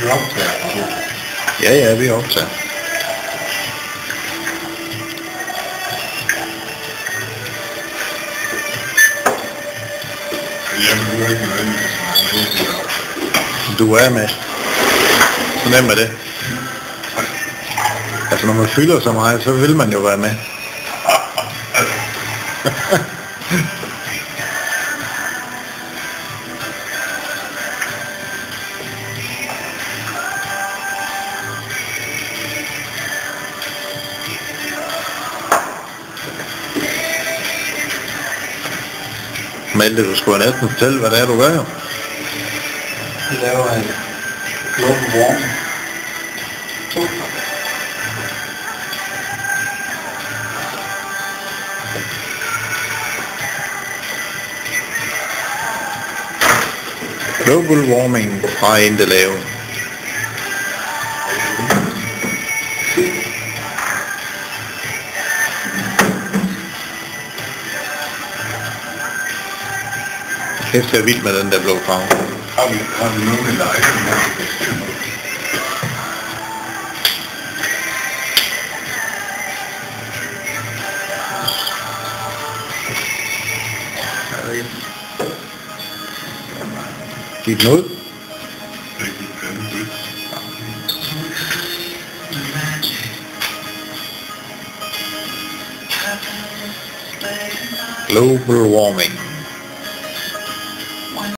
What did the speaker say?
Vi optager. Ja, vi optager. Jamen, du er ikke nødvendigvis med. Du er med. Så nemt er det. Altså når man fylder så meget, så vil man jo være med. Malte, du skulle næsten fortælle, hvad det er, du gør jo. Vi laver en global warming. Global warming har intet lavet. Kæft, jeg er vild med den der blå farve. Har vi nogen lege? Gik den ud? Global warming.